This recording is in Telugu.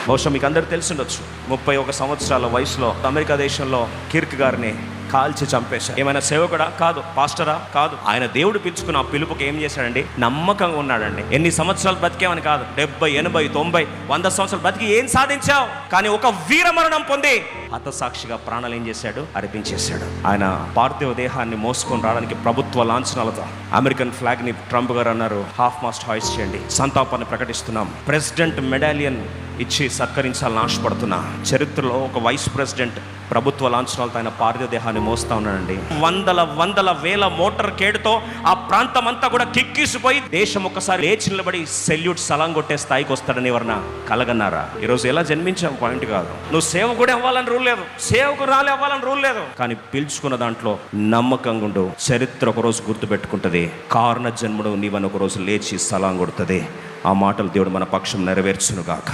బహుశా మీకు అందరికీ తెలిసి ఉండొచ్చు, 31 సంవత్సరాల వయసులో అమెరికా దేశంలో కిర్క్ గారిని కాల్చి చంపేశారు. ఏమైనా సేవకుడా? కాదు. పాస్టరా? కాదు. ఆయన దేవుడు పిలుచుకున్న ఆ పిలుపుకి ఏం చేశాడండి? నమ్మకంగా ఉన్నాడండి. ఎన్ని సంవత్సరాలు బతికేమని కాదు, 70, 80, 90, 100 సంవత్సరాలు బతికి ఏం సాధించావు? కానీ ఒక వీరమరణం పొంది హతసాక్షిగా ప్రాణాలు ఏం చేశాడు? అర్పించేశాడు. ఆయన పార్థివ దేహాన్ని మోసుకొని రావడానికి ప్రభుత్వ లాంఛనాలతో అమెరికన్ ఫ్లాగ్ ని ట్రంప్ గారు అన్నారు, హాఫ్ మాస్ట్ హాయిస్ట్ చేయండి, సంతాపాన్ని ప్రకటిస్తున్నాం, ప్రెసిడెంట్ మెడాలియన్ ఇచ్చి సత్కరించాలని ఆశపడుతున్నా. చరిత్రలో ఒక వైస్ ప్రెసిడెంట్ ప్రభుత్వ లాంఛనాలతో ఆయన పార్థివ దేహాన్ని మోస్తా ఉన్నాడండి. వందల వేల మోటార్ కేడుతో ఆ ప్రాంతం అంతా కూడా కిక్కిసిపోయి దేశం ఒక్కసారి లేచి నిలబడి సెల్యూట్ సలాం కొట్టే స్థాయికి వస్తాడని ఎవరన్నా కలగన్నారా? ఈరోజు ఎలా జన్మించాం పాయింట్ కాదు. నువ్వు సేవకుడే అవ్వాలని రూల్ లేదు, సేవకురాలే అవ్వాలని రూల్ లేదు. కానీ పిలుచుకున్న దాంట్లో నమ్మకంగా ఉండు. చరిత్ర ఒకరోజు గుర్తుపెట్టుకుంటుంది, కారణ జన్ముడు నీవని ఒకరోజు లేచి సలాం కొడుతుంది. ఆ మాటలు దేవుడు మన పక్షం నెరవేర్చును గాక.